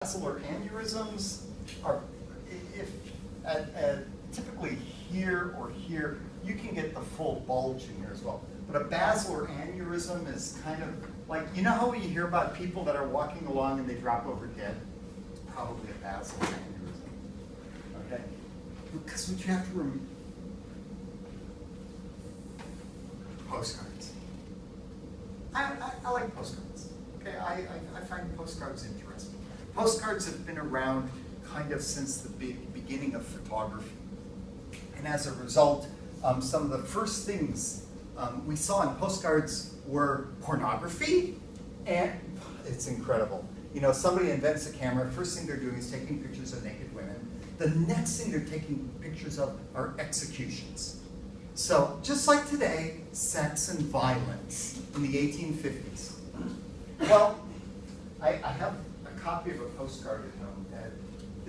Or aneurysms are, if typically here or here, you can get the full bulge in here as well. But a basilar aneurysm is kind of like, you know how you hear about people that are walking along and they drop over dead? It's probably a basilar aneurysm. Okay? Because what you have to remember, postcards. I like postcards. Okay, I find postcards interesting. Postcards have been around kind of since the beginning of photography. And as a result, some of the first things we saw in postcards were pornography, and it's incredible. You know, somebody invents a camera, first thing they're doing is taking pictures of naked women. The next thing they're taking pictures of are executions. So, just like today, sex and violence in the 1850s. Well, I have a copy of a postcard at home that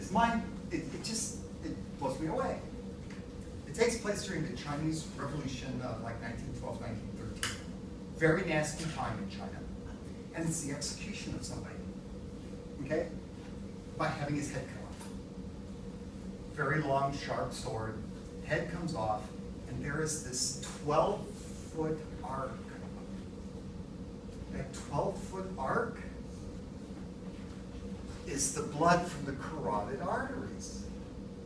is mine. It blows me away. It takes place during the Chinese Revolution of like 1912, 1913. Very nasty time in China. And it's the execution of somebody, okay, by having his head cut off. Very long, sharp sword, head comes off, and there is this 12-foot arc. That 12-foot arc is the blood from the carotid arteries.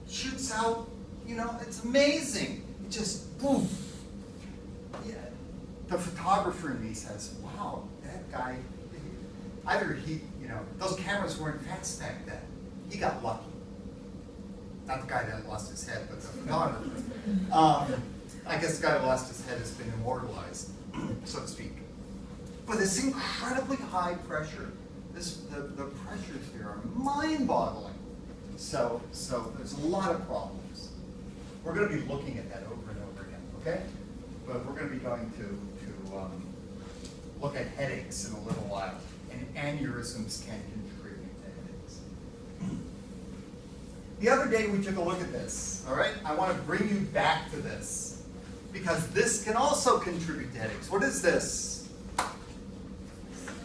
Shoots out, you know, it's amazing. It just, boom. Yeah. The photographer in me says, wow, that guy, either he, you know, those cameras weren't fast back then. He got lucky. Not the guy that lost his head, but the photographer. I guess the guy that lost his head has been immortalized, so to speak. But this incredibly high pressure, the pressures here are mind-boggling. So there's a lot of problems. We're going to be looking at that over and over again, okay? But we're going to be going to look at headaches in a little while, and aneurysms can contribute to headaches. The other day we took a look at this, all right? I want to bring you back to this, because this can also contribute to headaches. What is this?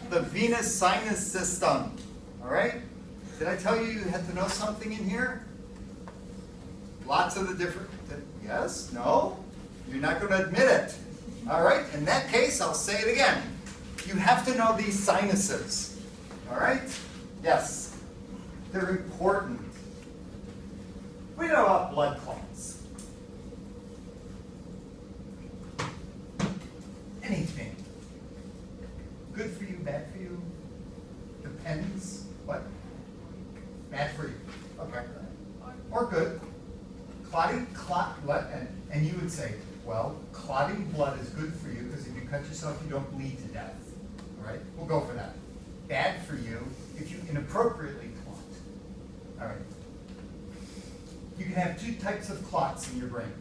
The venous sinus system, all right? Did I tell you had to know something in here? Lots of the different, yes, no? You're not going to admit it, all right? In that case, I'll say it again. You have to know these sinuses, all right? Yes, they're important. We know about blood clots. Anything. Good for you, bad for you? Depends. What? Bad for you. Okay. Or good. Clotting, blood, and you would say, well, clotting blood is good for you because if you cut yourself, you don't bleed to death. All right? We'll go for that. Bad for you if you inappropriately clot. All right. You can have two types of clots in your brain.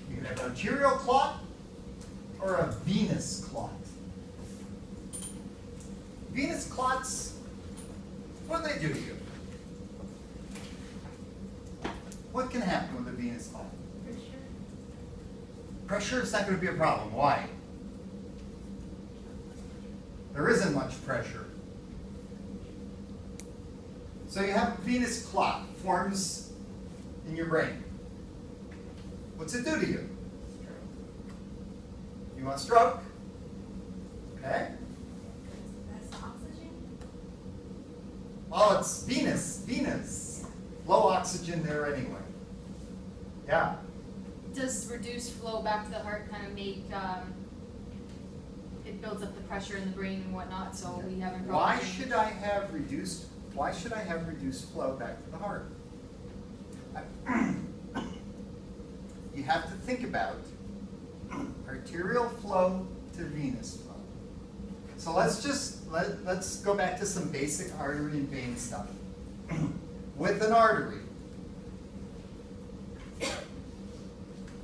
You can have an arterial clot or a venous clot. Venous clots, what do they do to you? What can happen with a venous clot? Pressure is not going to be a problem. Why? There isn't much pressure. So you have a venous clot, forms in your brain. What's it do to you? You want stroke? Okay. Oh, it's venous. Low oxygen there anyway. Yeah. Does reduced flow back to the heart kind of make, it builds up the pressure in the brain and whatnot, so we haven't. Why should I have reduced flow back to the heart? You have to think about arterial flow to venous flow. So let's go back to some basic artery and vein stuff. With an artery,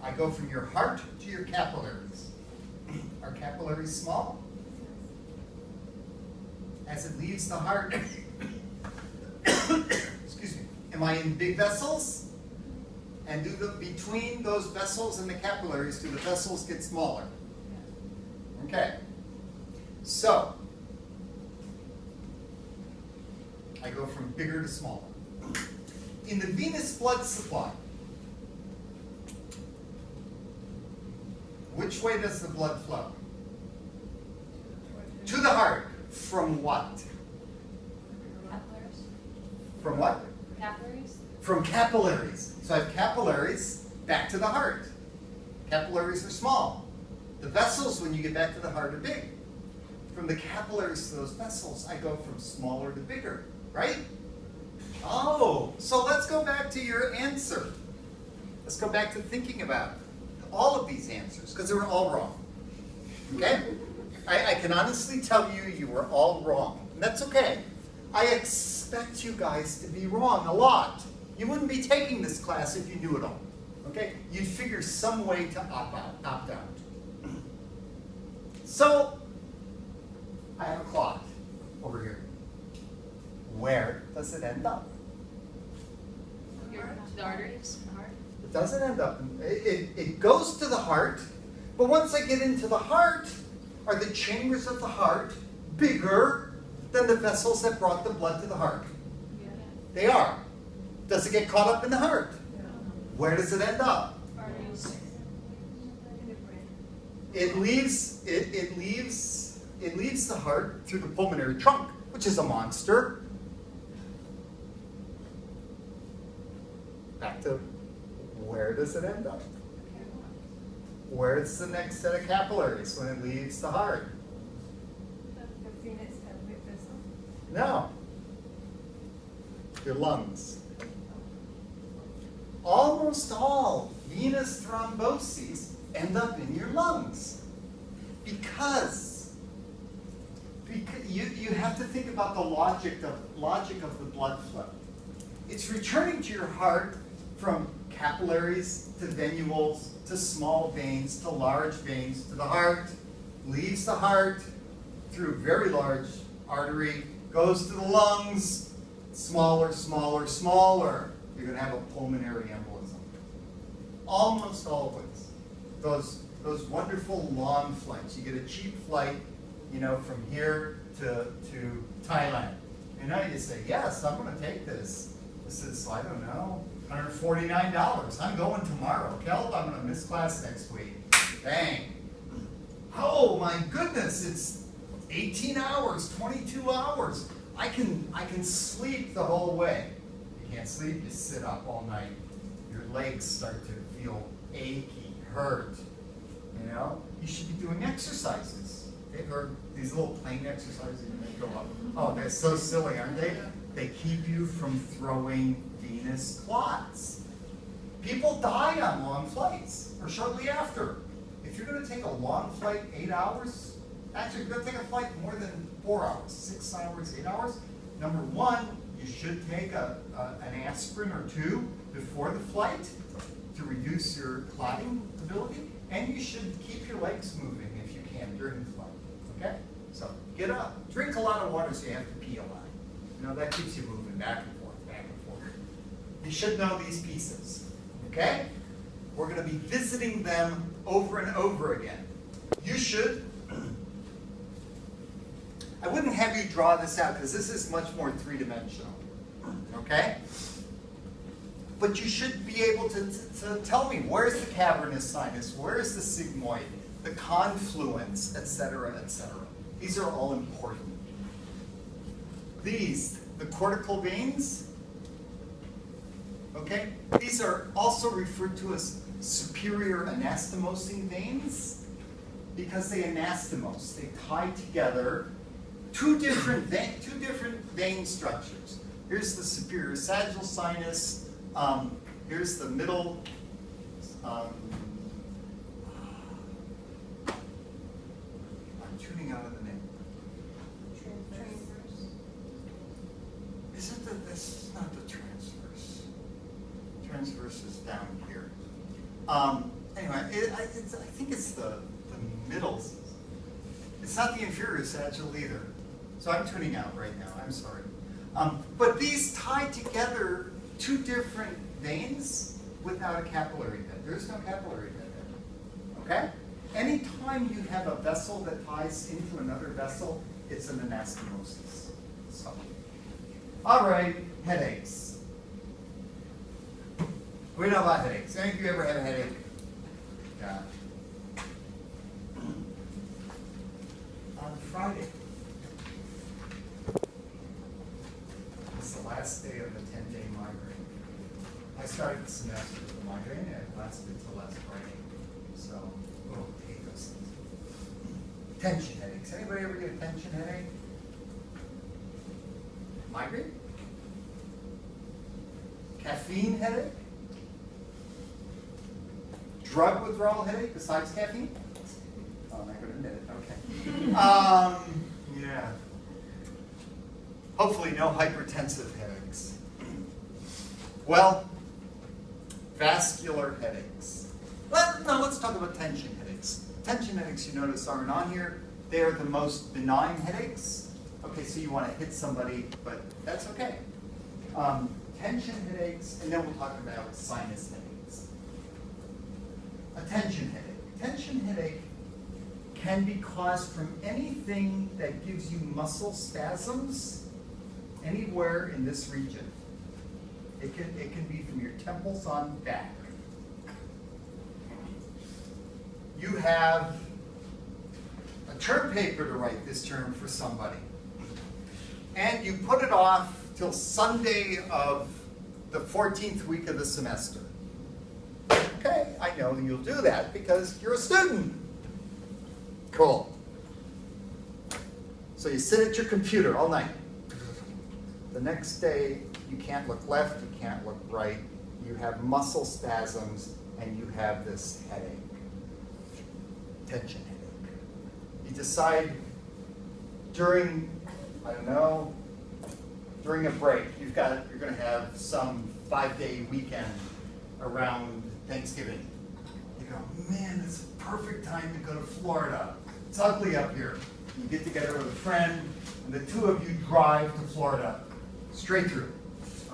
I go from your heart to your capillaries. Are capillaries small? As it leaves the heart, excuse me, am I in big vessels? And between those vessels and the capillaries, do the vessels get smaller? Okay. So, I go from from bigger to smaller. In the venous blood supply, which way does the blood flow? To the heart. From what? Capillaries. From what? Capillaries. From capillaries. So I have capillaries back to the heart. Capillaries are small. The vessels, when you get back to the heart, are big. From the capillaries to those vessels, I go from smaller to bigger, right? Oh, so let's go back to your answer. Let's go back to thinking about all of these answers, because they were all wrong. Okay? I can honestly tell you, you were all wrong. And that's okay. I expect you guys to be wrong a lot. You wouldn't be taking this class if you knew it all. Okay? You'd figure some way to opt out. So, I have a clot over here. Where does it end up? The arteries, the heart. It doesn't end up. It goes to the heart, but once I get into the heart, are the chambers of the heart bigger than the vessels that brought the blood to the heart? Yeah. They are. Does it get caught up in the heart? Where does it end up? Arteries. It leaves the heart through the pulmonary trunk, which is a monster. Back to where does it end up? Where's the next set of capillaries when it leaves the heart? No. Your lungs. Almost all venous thromboses end up in your lungs. Because you have to think about the logic of the blood flow. It's returning to your heart from capillaries to venules to small veins to large veins to the heart, leaves the heart through very large artery, goes to the lungs, smaller, smaller, smaller. You're going to have a pulmonary embolism. Almost always. Those wonderful long flights. You get a cheap flight, from here to Thailand. You say, yes, I'm going to take this. This is, I don't know, $149. I'm going tomorrow. Kelp, I'm going to miss class next week. Bang. Oh my goodness, it's 18 hours, 22 hours. I can sleep the whole way. You can't sleep, you sit up all night. Your legs start to feel achy, hurt. You should be doing exercises. Okay? Or these little plane exercises that go up. Oh, they're so silly, aren't they? They keep you from throwing venous clots. People die on long flights, or shortly after. If you're going to take a long flight, 8 hours, actually, if you're going to take a flight more than 4 hours, 6 hours, 8 hours, number one, you should take an aspirin or two before the flight to reduce your clotting ability, and you should keep your legs moving if you can during the flight. Okay? So get up, drink a lot of water so you have to pee a lot. That keeps you moving back and forth, back and forth. You should know these pieces. Okay? We're going to be visiting them over and over again. You should. I wouldn't have you draw this out because this is much more three-dimensional. Okay? But you should be able to tell me, where's the cavernous sinus, where's the sigmoid, the confluence, etc., etc. These are all important. These, the cortical veins, okay? These are also referred to as superior anastomosing veins because they anastomose. They tie together two different vein structures. Here's the superior sagittal sinus. Here's the middle. I'm tuning out of the name. Transverse. This is not the transverse. Transverse is down here. Anyway, I think it's the middle. It's not the inferior sagittal either. So I'm tuning out right now. I'm sorry. But these tie together two different veins without a capillary bed. There's no capillary bed there. Okay? Anytime you have a vessel that ties into another vessel, it's an anastomosis. So, All right, headaches. We know about headaches. Any of you ever had a headache? Yeah. On Friday, it's the last day of the 10-day migraine. I started the semester with a migraine, and it lasted until last Friday. So, oh, I hate those things. Tension headaches. Anybody ever get a tension headache? Migraine? Caffeine headache? Drug withdrawal headache besides caffeine? Oh, I'm not going to admit it. Okay. Yeah. Hopefully no hypertensive headaches. Well, vascular headaches. Let's talk about tension headaches. Tension headaches, you notice, aren't on here. They are the most benign headaches. Okay, so you want to hit somebody, but that's okay. Tension headaches, and then we'll talk about sinus headaches. A tension headache. Tension headache can be caused from anything that gives you muscle spasms anywhere in this region. It can be from your temples on back. You have a term paper to write this term for somebody, and you put it off till Sunday of the 14th week of the semester. Okay, I know you'll do that because you're a student. Cool. So you sit at your computer all night. The next day, you can't look left, you can't look right, you have muscle spasms, and you have this headache. Tension headache. You decide during, I don't know, during a break, you're going to have some 5-day weekend around Thanksgiving. You go, man, it's a perfect time to go to Florida. It's ugly up here. You get together with a friend, and the two of you drive to Florida, straight through.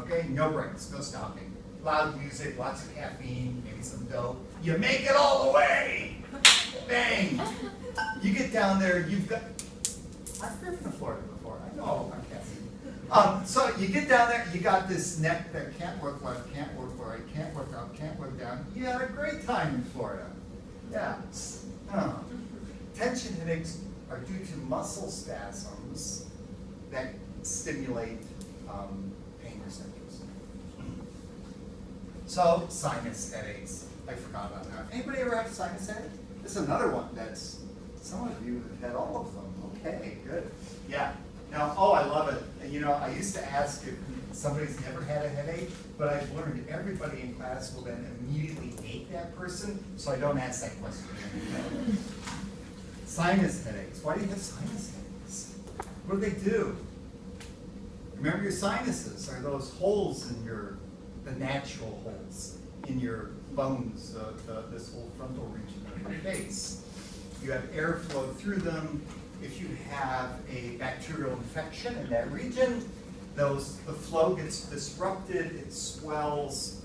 Okay, no breaks, no stopping. Loud music, lots of caffeine, maybe some dope. You make it all the way. Bang! You get down there, you've got, I've driven to Florida before, I know I'm caffeine. So you get down there, you got this neck that can't work left, can't work right, can't work up, can't work down. You had a great time in Florida. Yeah. Oh. Tension headaches are due to muscle spasms that stimulate pain receptors. So, sinus headaches. I forgot about that. Anybody ever have a sinus headache? This is another one that's, some of you have had all of them. Okay, good. Yeah. Now, oh, I love it. You know, I used to ask if somebody's never had a headache, but I've learned everybody in class will then immediately hate that person, so I don't ask that question anymore. Sinus headaches. Why do you have sinus headaches? What do they do? Remember, your sinuses are those holes in the natural holes in your bones, this whole frontal region of your face. You have airflow through them. If you have a bacterial infection in that region, the flow gets disrupted, it swells,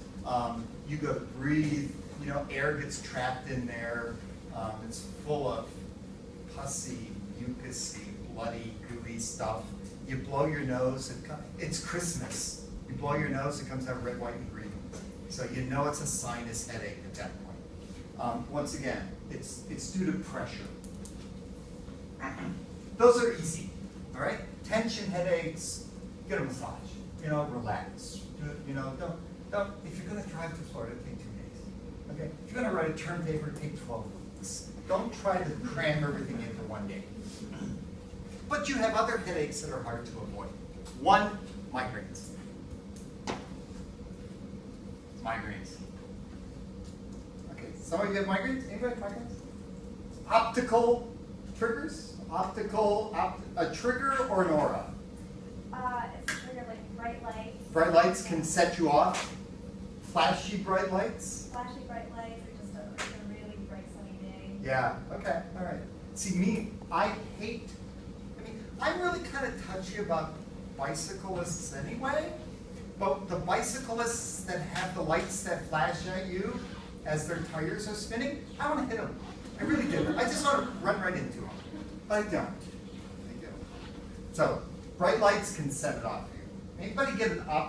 you go to breathe, you know, air gets trapped in there, it's full of pussy, mucousy, bloody, gooey stuff. You blow your nose, it's Christmas. You blow your nose, it comes out red, white, and green. So you know it's a sinus headache at that point. Once again, it's due to pressure. Those are easy, all right? Tension headaches, get a massage. You know, relax. You know, don't. If you're going to drive to Florida, take 2 days. Okay? If you're going to write a term paper, take 12 weeks. Don't try to cram everything into one day. But you have other headaches that are hard to avoid. One, migraines. Migraines. Okay, some of you have migraines? Anybody have migraines? Optical triggers? A trigger or an aura? It's a trigger like bright lights. Bright lights can set you off. Flashy bright lights? Flashy bright lights or just a really bright sunny day. Yeah, okay, all right. See, me, I'm really kind of touchy about bicyclists anyway, but the bicyclists that have the lights that flash at you as their tires are spinning, I want to hit them. I really do. I just want to run right into them. But I don't. I do. So, bright lights can set it off you. Anybody get an optic